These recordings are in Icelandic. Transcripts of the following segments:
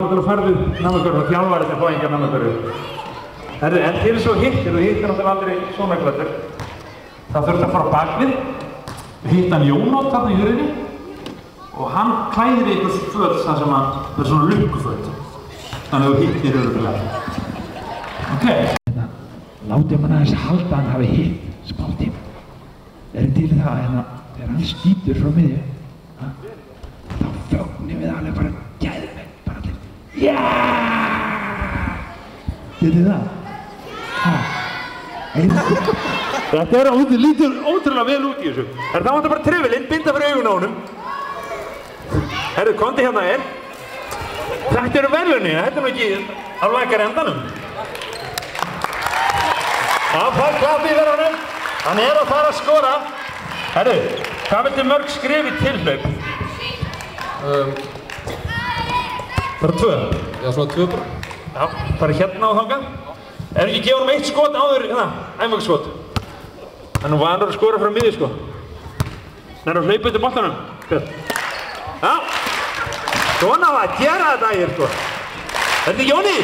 Þú færðu námskörur og þjálfarið til fóingar námskörur. En til svo hittir, þú hittir náttúrulega aldrei svona glötur. Það þurfti að fara á bakvið, hitta hann Jónát þarna í hurðinni og hann klæðir í einhvers föt þar sem hann verður svona lukkuföt. Þannig að þú hittir örugglega. Ok. Látið mann aðeins halda að hann hafi hitt smá tíma. Til það þegar hann skýtur frá miðju, þá fögnum við alveg bara gæðveikt, bara allir. Jaaaaaaah! Getið það? Þetta lítur ótrúlega vel út í þessu. Það vantar bara trefilinn, binda fyrir augun á honum. Herru, komdu hérna Þetta eru verðlaunir, þetta nú ekki á lakari endanum. Já, fær klappið fyrir honum. Hann að fara að skora. Herru, hvað viltu mörg skrif í tilhlaup? Bara 2. Já, svona 2 bara. Já, bara hérna á þangað. Ef ekki gefa honum 1 skot áður, æfingarskot. Hann er vanur að skora frá miðju, sko. Hann er að hlaupa undir boltanum. Já, svona var að gera þetta hér, sko. Þetta er Jóni.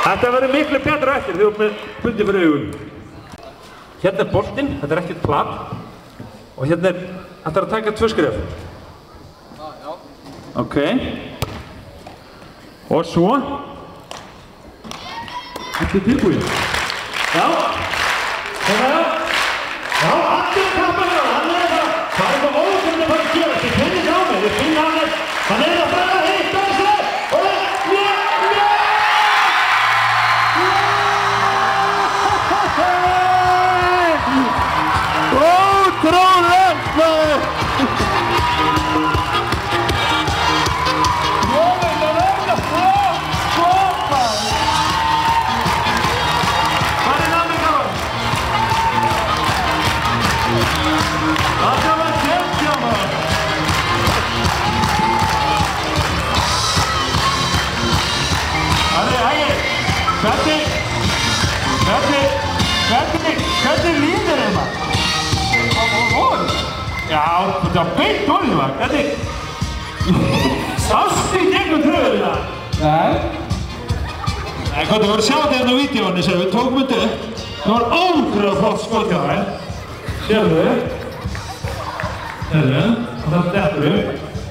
Þetta verður miklu betra eftir þegar þú ert með bundi fyrir augun. Hérna er boltinn, þetta er ekkert plat. Og hérna þetta er að taka 2 skref. Já. Ok. Og svo. Þetta er tilbúinn. Já. Hérna. Já, allir kappar það. Hann er það. Það er eitthvað ótrúlega að fara að gera. Þið finnir á mig. Þið finnir á mig. Hann er að fara að hitta þessu. Og ótrúlegt, maður! Jóni, það er ekki að skopa! Hvað er námið gáðan? Það var geggja, maður! Hvernig líður þér maður? Já, þetta var beint orðið maður. Hvernig sástu í gegnum tröðuna? Nei. Nei, hvað þú voru að sjá þetta hérna á vídeóinu sem við tókum þetta upp. Það var ótrúlega flott skot hjá þér. Sérðu? Sérðu? Og það dettur upp.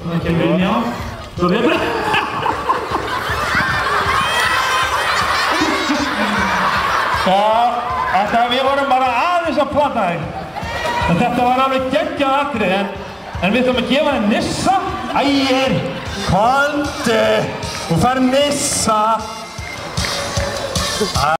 Það kemur inn hjá. Svo þetta. Við vorum bara aðeins að plata þig. Þetta var alveg geggjað atriði en við ætlum að gefa henni Nissa. Ægir, komdu, þú fær Nissa.